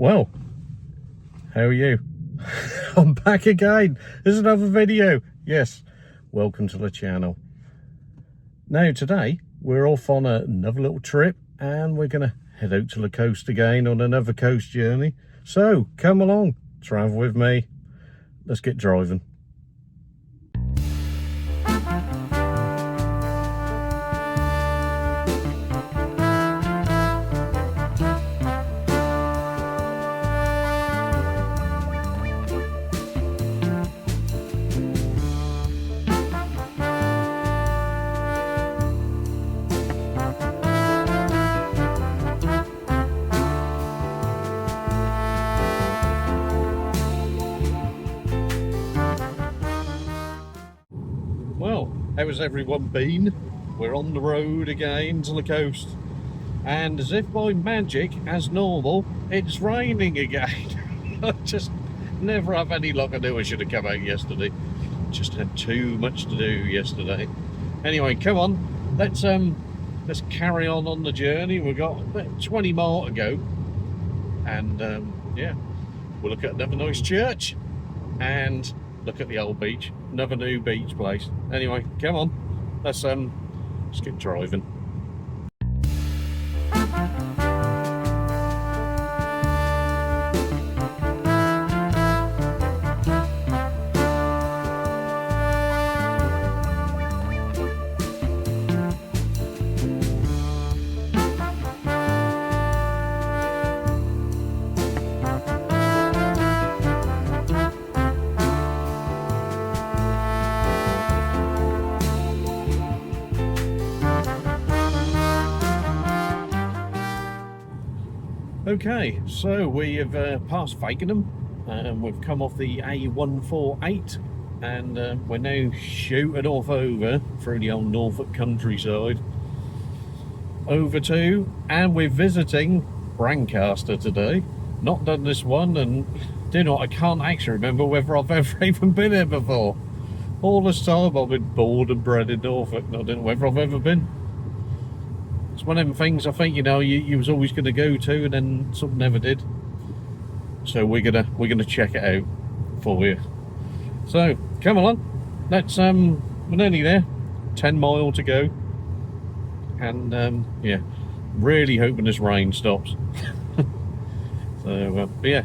Well, how are you? I'm back again. There's another video. Yes, welcome to the channel. Now today we're off on another little trip and we're going to head out to the coast again on another coast journey. So come along, travel with me. Let's get driving. Well, how's everyone been? We're on the road again to the coast, and as if by magic, as normal, it's raining again. I just never have any luck. I knew I should have come out yesterday. Just had too much to do yesterday. Anyway, come on, let's carry on the journey. We've got about 20 more to go, and yeah, we'll look at another nice church and look at the old beach, another new beach place. Anyway, come on, let's get driving. Okay, so we have passed Fakenham, and we've come off the A148, and we're now shooting off over through the old Norfolk countryside over to, and we're visiting Brancaster today. Not done this one, and do you know what, I can't actually remember whether I've ever even been here before. All this time I've been born and bred in Norfolk, and I don't know whether I've ever been. It's one of them things, I think, you know, you was always going to go to and then something never did. So we're gonna check it out for you. So come along, let's we're nearly there, 10 mile to go, and yeah, really hoping this rain stops. So yeah,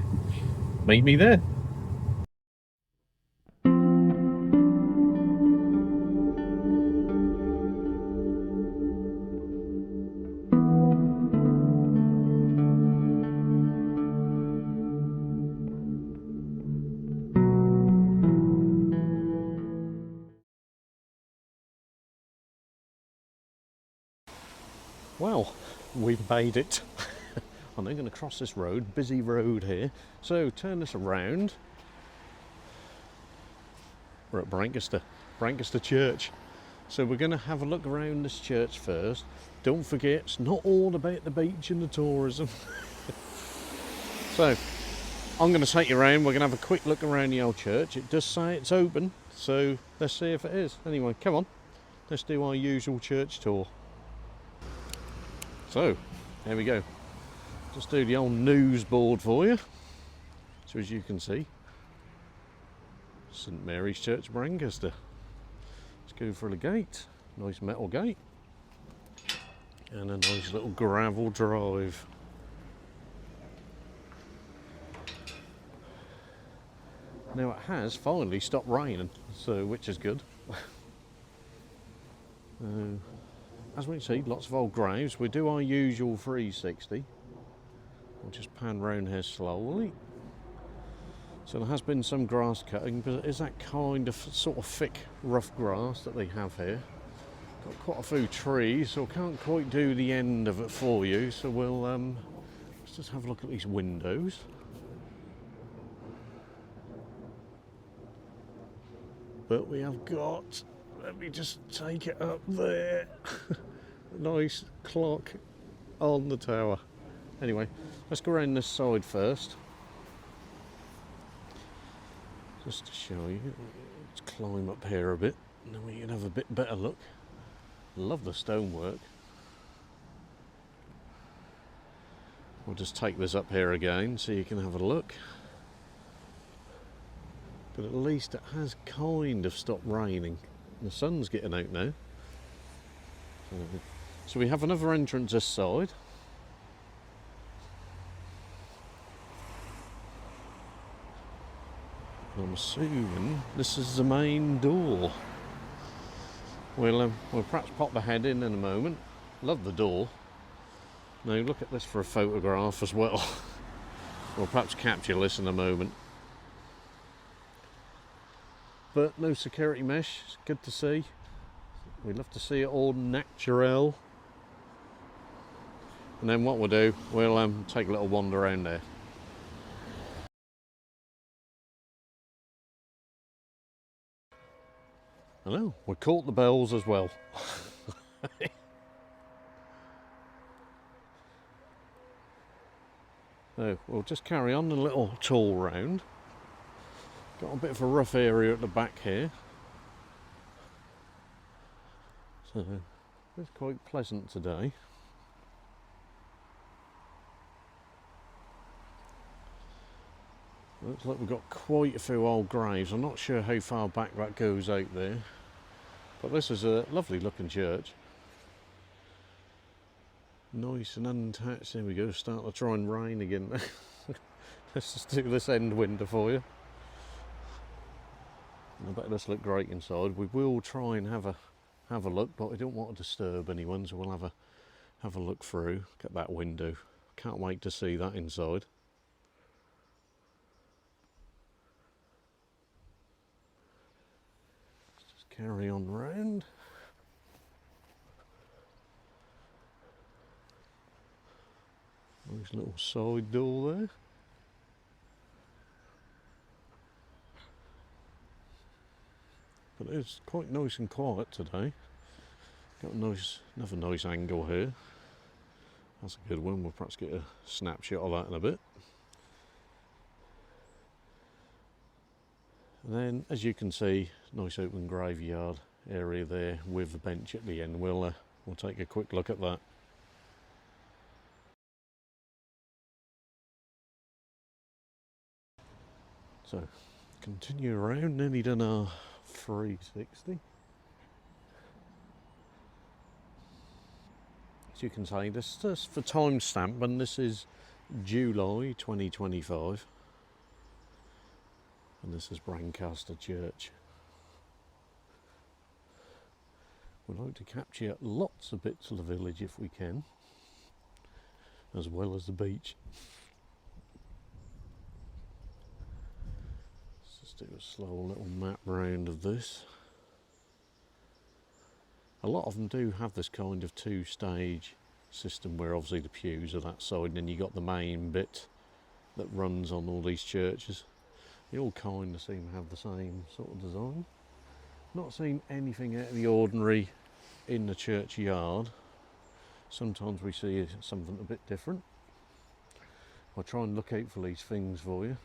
meet me there. Well, we've made it. I'm now going to cross this road, busy road here. So turn this around. We're at Brancaster Church. So we're going to have a look around this church first. Don't forget, it's not all about the beach and the tourism. So I'm going to take you around. We're going to have a quick look around the old church. It does say it's open, so let's see if it is. Anyway, come on. Let's do our usual church tour. So, there we go. Just do the old news board for you. So as you can see, St Mary's Church, Brancaster. Let's go for the gate. Nice metal gate. And a nice little gravel drive. Now it has finally stopped raining, so which is good. As we can see, lots of old graves. We do our usual 360. We'll just pan round here slowly. So there has been some grass cutting, but it is that kind of sort of thick, rough grass that they have here. Got quite a few trees, so I can't quite do the end of it for you. So we'll let's just have a look at these windows. But we have got, let me just take it up there. Nice clock on the tower. Anyway, let's go around this side first. Just to show you. Let's climb up here a bit, and then we can have a bit better look. Love the stonework. We'll just take this up here again so you can have a look. But at least it has kind of stopped raining. The sun's getting out now. So we have another entrance this side. I'm assuming this is the main door. We'll perhaps pop the head in a moment. Love the door. Now look at this for a photograph as well. We'll perhaps capture this in a moment. But no security mesh, it's good to see. We love to see it all natural. And then what we'll do, we'll take a little wander around there. I know, we caught the bells as well. So we'll just carry on a little tour round. Got a bit of a rough area at the back here. So it's quite pleasant today. Looks like we've got quite a few old graves. I'm not sure how far back that goes out there. But this is a lovely looking church. Nice and untouched. There we go, start to try and rain again. Let's just do this end window for you. I bet this look great inside. We will try and have a look, but I don't want to disturb anyone, so we'll have a look through. Look at that window. Can't wait to see that inside. Let's just carry on round. Nice little side door there. But it's quite nice and quiet today. Got another nice angle here. That's a good one. We'll perhaps get a snapshot of that in a bit. And then, as you can see, nice open graveyard area there with a bench at the end. We'll take a quick look at that. So, continue around. Nearly done our 360. As you can see, this is just for timestamp, and this is July 2025, and this is Brancaster Church. We'd like to capture lots of bits of the village if we can, as well as the beach. Let's just do a slow little map round of this. A lot of them do have this kind of two-stage system where obviously the pews are that side and then you got the main bit that runs on all these churches. They all kind of seem to have the same sort of design. Not seen anything out of the ordinary in the churchyard. Sometimes we see something a bit different. I'll try and look out for these things for you.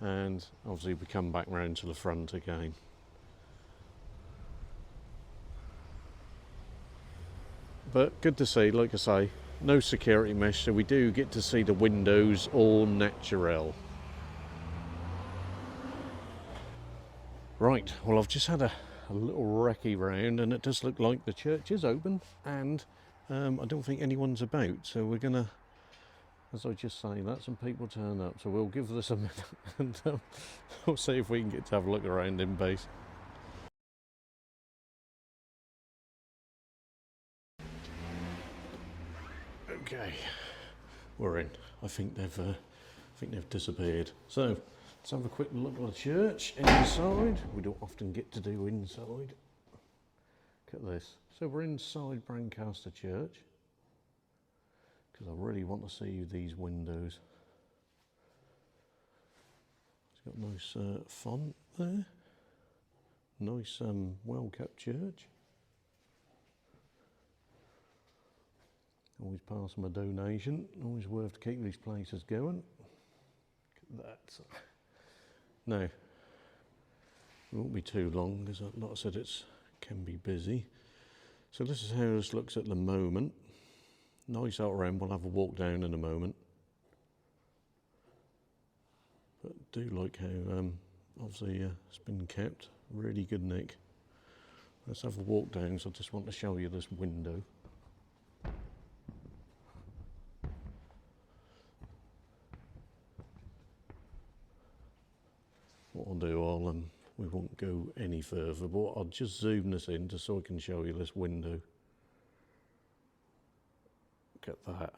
And obviously we come back round to the front again. But good to see, like I say, no security mesh, so we do get to see the windows all natural. Right, well I've just had a little recce round and it does look like the church is open and I don't think anyone's about, so we're gonna, as I just say, let some people turn up, so we'll give this a minute and we'll see if we can get to have a look around in base. Okay, we're in. I think they've disappeared. So let's have a quick look at the church inside. We don't often get to do inside. Look at this. So we're inside Brancaster Church because I really want to see these windows. It's got a nice font there. Nice well-kept church. Always pass them a donation. Always worth to keep these places going. Look at that. No, it won't be too long because, like I said, it's can be busy. So this is how this looks at the moment. Nice out around, we'll have a walk down in a moment. But do like how obviously it's been kept, really good nick. Let's have a walk down, so I just want to show you this window. What I'll do, we won't go any further, but I'll just zoom this in just so I can show you this window. Look at that.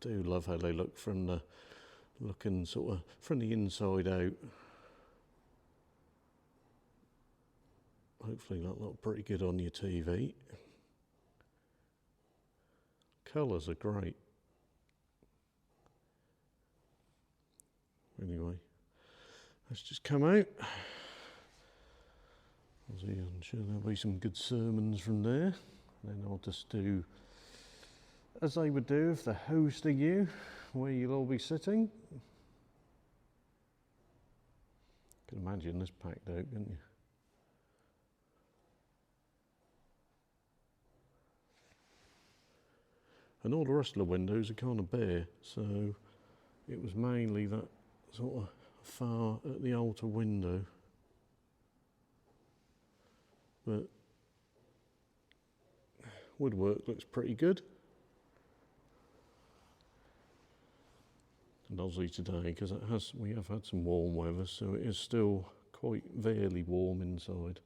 Do love how they look from the looking sort of from the inside out. Hopefully that look pretty good on your TV. Colours are great. Anyway, let's just come out. I'm sure there'll be some good sermons from there. Then I'll just do as they would do if they're hosting you, where you'll all be sitting. You can imagine this packed out, can't you? And all the rest of the windows are kind of bare, so it was mainly that sort of far at the altar window. But woodwork looks pretty good. And obviously today, because we have had some warm weather, so it is still quite fairly warm inside.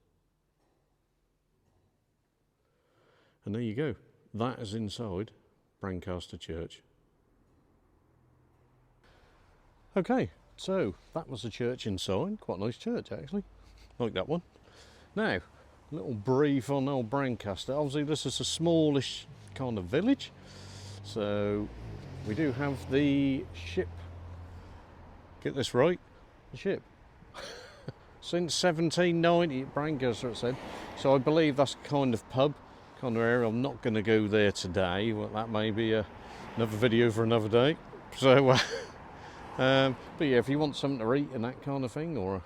And there you go. That is inside Brancaster Church. Okay, so that was the church inside. Quite a nice church actually. Like that one. Now, a little brief on old Brancaster. Obviously this is a smallish kind of village. So we do have the ship. Get this right, the ship. Since 1790 at Brancaster it said. So I believe that's kind of pub, kind of area. I'm not going to go there today. Well, that may be another video for another day. So, but yeah, if you want something to eat and that kind of thing, or a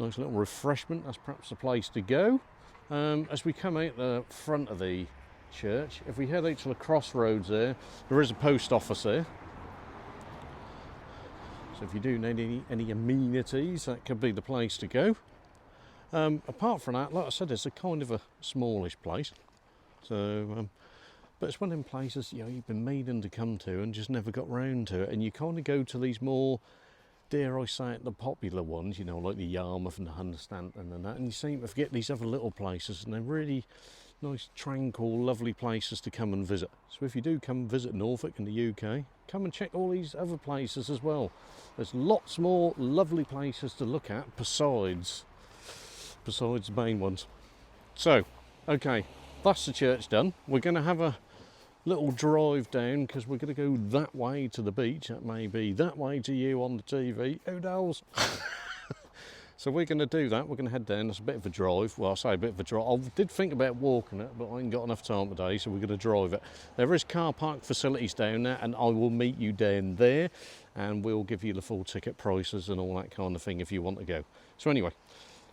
nice little refreshment, that's perhaps the place to go. As we come out the front of the church, if we head out to the crossroads there is a post office there. So if you do need any amenities, that could be the place to go. Apart from that, like I said, it's a kind of a smallish place. So, but it's one of them places, you know, you've been meaning to come to and just never got round to it. And you kind of go to these more, dare I say it, the popular ones, you know, like the Yarmouth and the Hunstanton and that. And you seem to forget these other little places, and they're really nice, tranquil, lovely places to come and visit. So if you do come visit Norfolk in the UK, come and check all these other places as well. There's lots more lovely places to look at besides the main ones. So, okay, that's the church done. We're going to have a little drive down because we're going to go that way to the beach. That may be that way to you on the TV. Who knows? So we're going to do that. We're going to head down. It's a bit of a drive. Well, I say a bit of a drive. I did think about walking it, but I ain't got enough time today, so we're going to drive it. There is car park facilities down there, and I will meet you down there, and we'll give you the full ticket prices and all that kind of thing if you want to go. So anyway,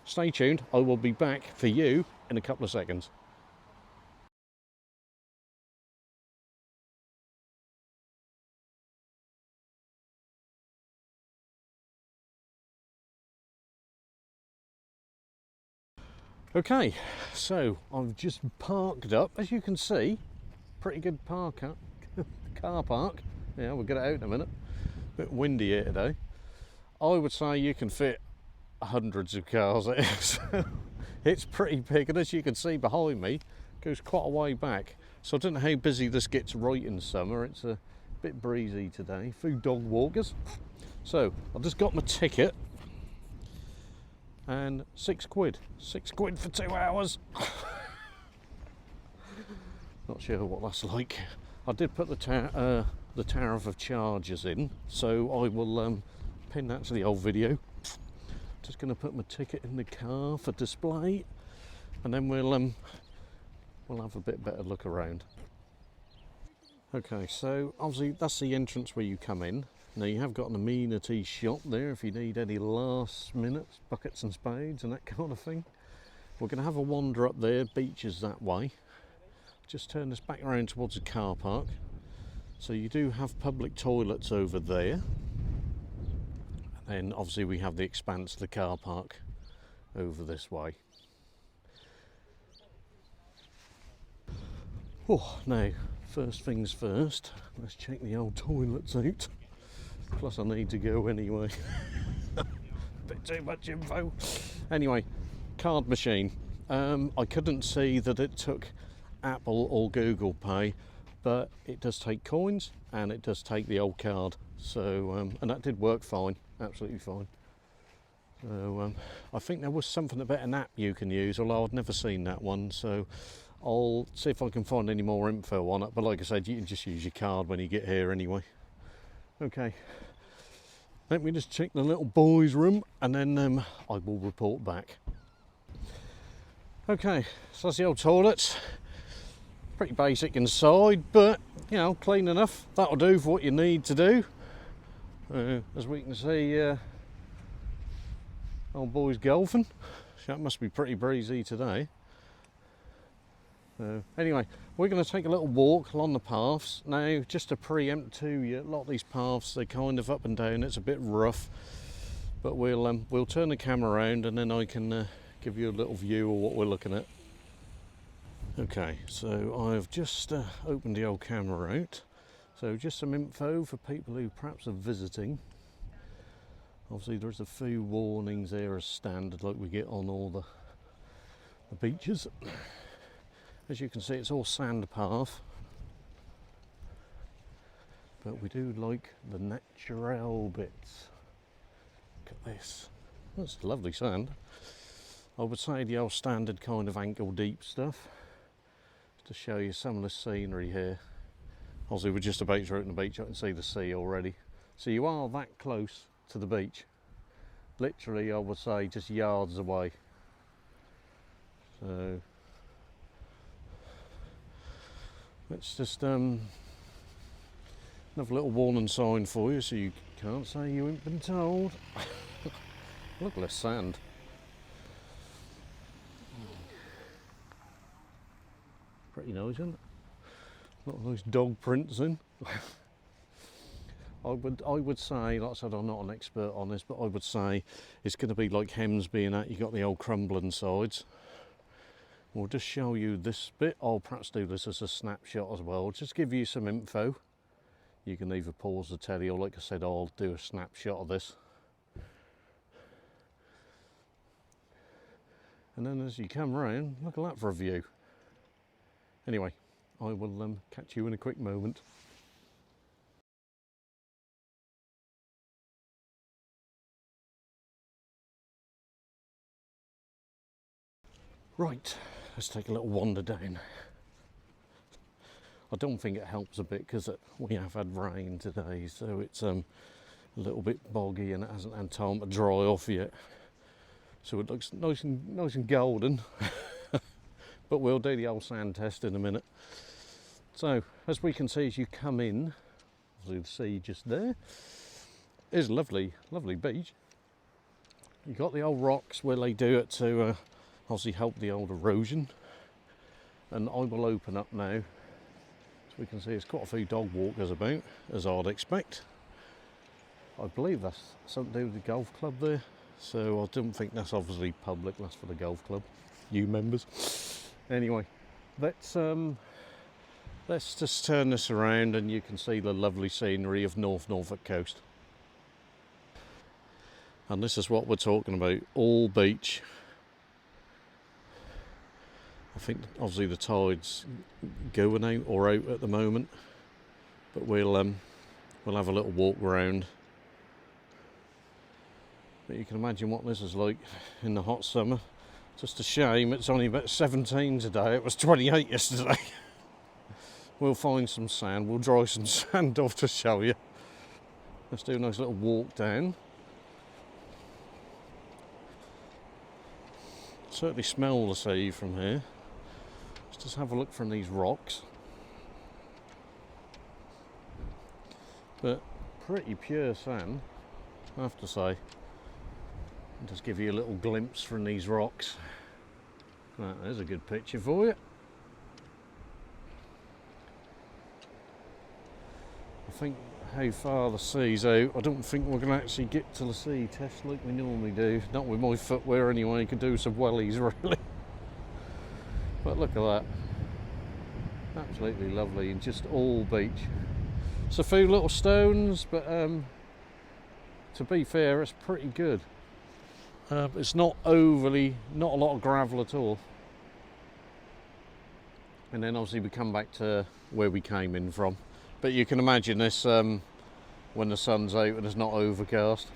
stay tuned. I will be back for you in a couple of seconds. Okay, so I've just parked up. As you can see, pretty good car park. Yeah, we'll get it out in a minute. A bit windy here today. I would say you can fit hundreds of cars there. So it's pretty big, and as you can see behind me, it goes quite a way back. So I don't know how busy this gets right in summer. It's a bit breezy today. Few dog walkers. So I've just got my ticket. And £6. £6 for 2 hours. Not sure what that's like. I did put the tariff of charges in, so I will pin that to the old video. Just going to put my ticket in the car for display, and then we'll have a bit better look around. Okay, so obviously that's the entrance where you come in. Now you have got an amenity shop there if you need any last minute buckets and spades and that kind of thing. We're going to have a wander up there, beaches that way. Just turn this back around towards the car park. So you do have public toilets over there. And then obviously we have the expanse of the car park over this way. Oh, now, first things first, let's check the old toilets out. Plus I need to go anyway. Bit too much info. Anyway, card machine. I couldn't see that it took Apple or Google Pay, but it does take coins and it does take the old card. So, and that did work fine, absolutely fine. So I think there was something about an app you can use, although I'd never seen that one. So I'll see if I can find any more info on it. But like I said, you can just use your card when you get here anyway. Okay, let me just check the little boys' room and then I will report back. Okay, so that's the old toilets. Pretty basic inside, but you know, clean enough. That'll do for what you need to do. As we can see, old boy's golfing. That must be pretty breezy today. Anyway, we're going to take a little walk along the paths. Now, just to preempt to you, a lot of these paths, they're kind of up and down. It's a bit rough, but we'll turn the camera around and then I can give you a little view of what we're looking at. Okay, so I've just opened the old camera out. So just some info for people who perhaps are visiting. Obviously there's a few warnings there as standard like we get on all the beaches. As you can see, it's all sand path. But we do like the natural bits. Look at this. That's lovely sand. I would say the old standard kind of ankle deep stuff. To show you some of the scenery here. Obviously we're just about to out on the beach, I can see the sea already. So you are that close to the beach. Literally I would say just yards away. So let's just another little warning sign for you so you can't say you ain't been told. Look at the sand. Pretty nice, isn't it? Not a nice dog prints in. I would say, like I said, I'm not an expert on this, but I would say it's going to be like Hems being at, you got the old crumbling sides. We'll just show you this bit. I'll perhaps do this as a snapshot as well, just give you some info. You can either pause the telly or, like I said, I'll do a snapshot of this. And then as you come round, look at that for a view. Anyway, I will catch you in a quick moment. Right, let's take a little wander down. I don't think it helps a bit because we have had rain today, so it's a little bit boggy and it hasn't had time to dry off yet. So it looks nice and golden. But we'll do the old sand test in a minute. So, as we can see as you come in, as you'll see just there, is a lovely, lovely beach. You've got the old rocks where they do it to obviously help the old erosion. And I will open up now. As we can see, there's quite a few dog walkers about, as I'd expect. I believe that's something to do with the golf club there. So I don't think that's obviously public, that's for the golf club, you members. Anyway, let's just turn this around and you can see the lovely scenery of Norfolk coast. And this is what we're talking about, all beach. I think obviously the tide's going out or out at the moment, but we'll have a little walk around. But you can imagine what this is like in the hot summer. Just a shame it's only about 17 today, it was 28 yesterday. We'll find some sand, we'll dry some sand off to show you. Let's do a nice little walk down. Certainly smell the sea from here. Let's just have a look from these rocks. But pretty pure sand, I have to say. Just give you a little glimpse from these rocks. Right, there's a good picture for you. I think how far the sea's out, I don't think we're going to actually get to the sea test like we normally do. Not with my footwear anyway, you can do some wellies really. But look at that. Absolutely lovely, and just all beach. It's a few little stones, but to be fair, it's pretty good. It's not overly, not a lot of gravel at all. And then obviously we come back to where we came in from. But you can imagine this when the sun's out and it's not overcast.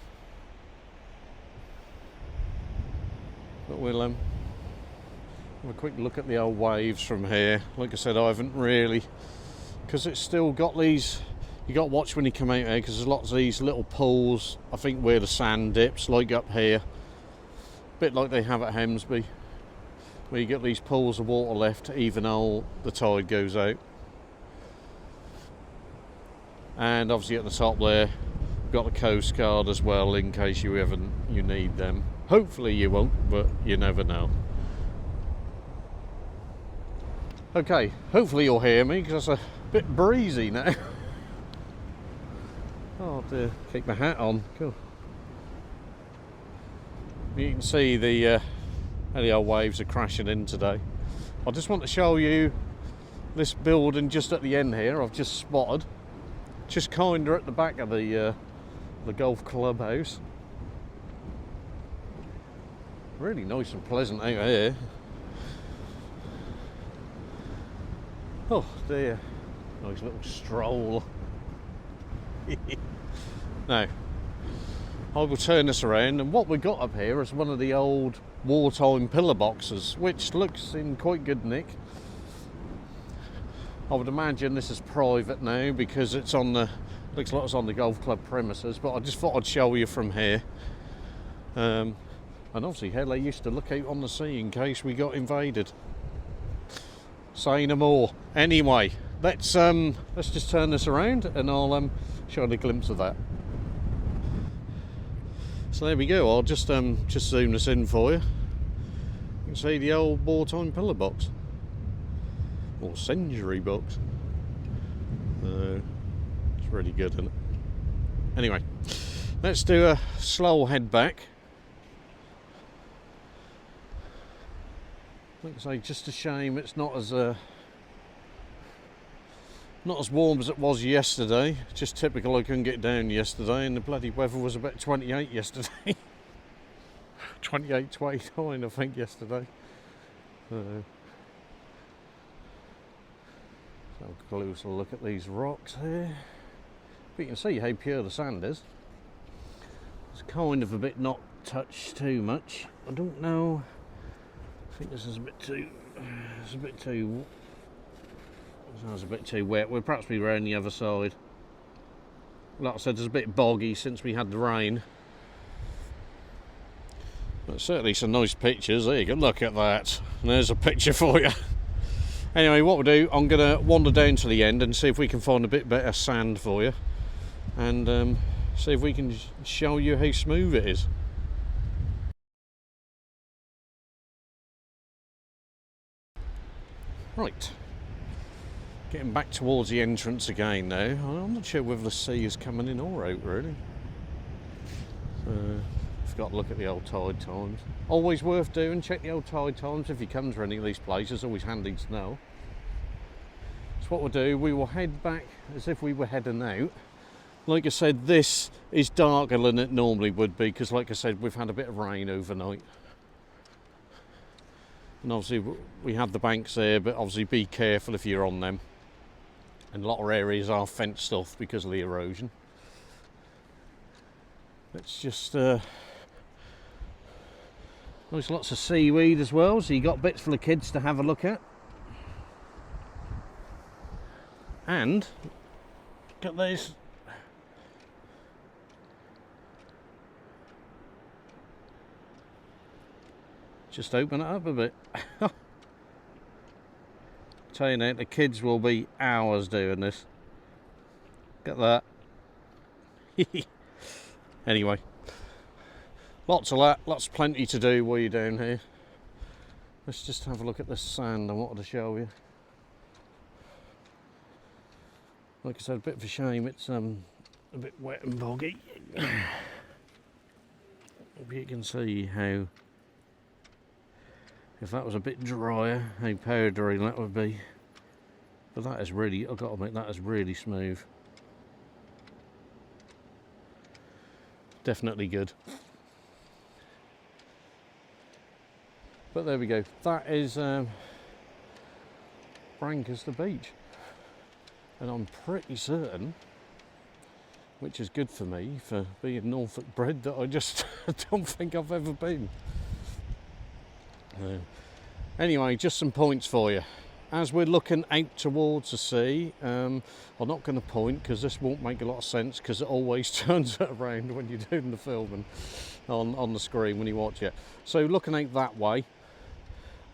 But we'll have a quick look at the old waves from here. Like I said, I haven't really, because it's still got these, you got to watch when you come out here, because there's lots of these little pools, I think where the sand dips, like up here. A bit like they have at Hemsby, where you get these pools of water left even though the tide goes out. And obviously at the top there, we've got the Coast Guard as well, in case you need them. Hopefully you won't, but you never know. Okay, hopefully you'll hear me, because it's a bit breezy now. Oh dear, keep my hat on, cool. You can see how the old waves are crashing in today. I just want to show you this building just at the end here, I've just spotted. Just kind of at the back of the golf clubhouse. Really nice and pleasant out here. Oh dear, nice little stroll. Now, I will turn this around, and what we got up here is one of the old wartime pillar boxes, which looks in quite good nick. I would imagine this is private now because it's on the, looks like it's on the golf club premises, but I just thought I'd show you from here. And obviously how they used to look out on the sea in case we got invaded. Say no more. Anyway, let's just turn this around and I'll show you a glimpse of that. So there we go. I'll just zoom this in for you. You can see the old wartime pillar box, or century box. It's really good, isn't it? Anyway, let's do a slow head back. Like I say, just a shame it's not as warm as it was yesterday. Just typical, I couldn't get down yesterday, and the bloody weather was about 28 yesterday. 28, 29 I think yesterday. So have a closer look at these rocks here. But you can see how pure the sand is. It's kind of a bit not touched too much. I don't know. I think this is a bit too. Sounds a bit too wet. We'll perhaps be around the other side. Like I said, it's a bit boggy since we had the rain. But certainly some nice pictures. There you go. Look at that. And there's a picture for you. Anyway, what we'll do, I'm going to wander down to the end and see if we can find a bit better sand for you. And see if we can show you how smooth it is. Right. Getting back towards the entrance again now. I'm not sure whether the sea is coming in or out really. I've got to look at the old tide times. Always worth doing, check the old tide times if you come to any of these places, always handy to know. So what we'll do, we will head back as if we were heading out. Like I said, this is darker than it normally would be because like I said, we've had a bit of rain overnight. And obviously we have the banks there, but obviously be careful if you're on them. And a lot of areas are fenced off because of the erosion. Let's just there's lots of seaweed as well, so you got bits for the kids to have a look at. And got these just open it up a bit. Tell you now, the kids will be hours doing this. Get that. Anyway, lots of that, plenty to do while you're down here. Let's just have a look at the sand I wanted to show you. Like I said, a bit of a shame it's a bit wet and boggy. Hope you can see how, if that was a bit drier, how powdery that would be. But that is really, I've got to admit, that is really smooth. Definitely good. But there we go. That is Brancaster Beach. And I'm pretty certain, which is good for me, for being Norfolk bred, that I just don't think I've ever been. Anyway, just some points for you. As we're looking out towards the sea, I'm not going to point because this won't make a lot of sense, because it always turns it around when you're doing the filming on the screen when you watch it. So looking out that way,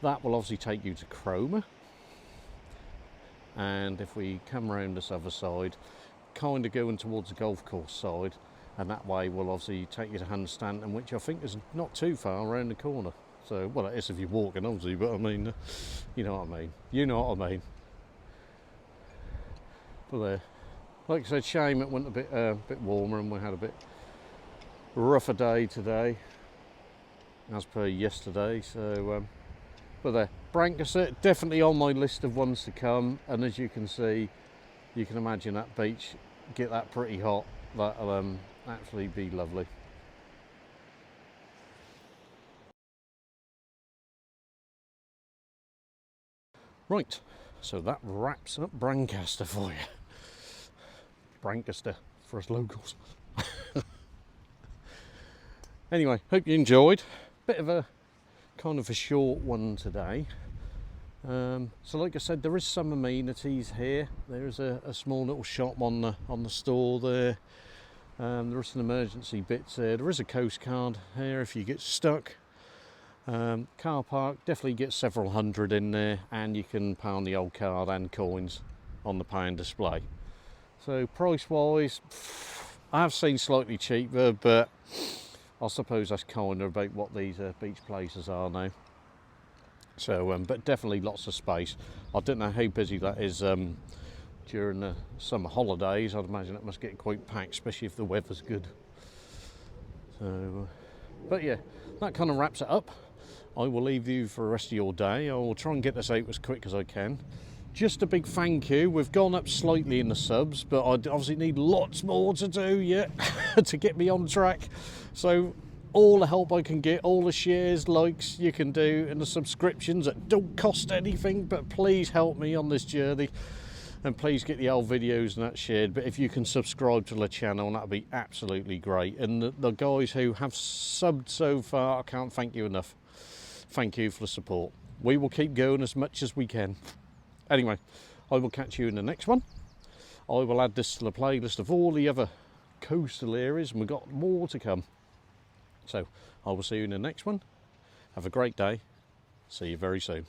that will obviously take you to Cromer. And if we come around this other side, kind of going towards the golf course side, and that way will obviously take you to Hunstanton, which I think is not too far around the corner. So, well, it is if you're walking, obviously, but I mean, you know what I mean. You know what I mean. But there, like I said, shame it went a bit warmer, and we had a bit rougher day today, as per yesterday. So, but there, Brancaster, definitely on my list of ones to come. And as you can see, you can imagine that beach get that pretty hot. That'll actually be lovely. Right, so that wraps up Brancaster for you. Brancaster for us locals. Anyway, hope you enjoyed. Bit of a kind of a short one today. So like I said, there is some amenities here. There is a small little shop on the store there. There are some emergency bits there. There is a coast guard here if you get stuck. Car park, definitely get several hundred in there, and you can pay on the old card and coins on the pay and display. So price wise, I have seen slightly cheaper, but I suppose that's kind of about what these beach places are now. So but definitely lots of space. I don't know how busy that is during the summer holidays. I'd imagine it must get quite packed, especially if the weather's good. So but yeah, that kind of wraps it up. I will leave you for the rest of your day. I will try and get this out as quick as I can. Just a big thank you. We've gone up slightly in the subs, but I obviously need lots more to do yet to get me on track. So all the help I can get, all the shares, likes you can do, and the subscriptions that don't cost anything, but please help me on this journey. And please get the old videos and that shared. But if you can subscribe to the channel, that'd be absolutely great. And the guys who have subbed so far, I can't thank you enough. Thank you for the support. We will keep going as much as we can. Anyway, I will catch you in the next one. I will add this to the playlist of all the other coastal areas, and we've got more to come. So I will see you in the next one. Have a great day. See you very soon.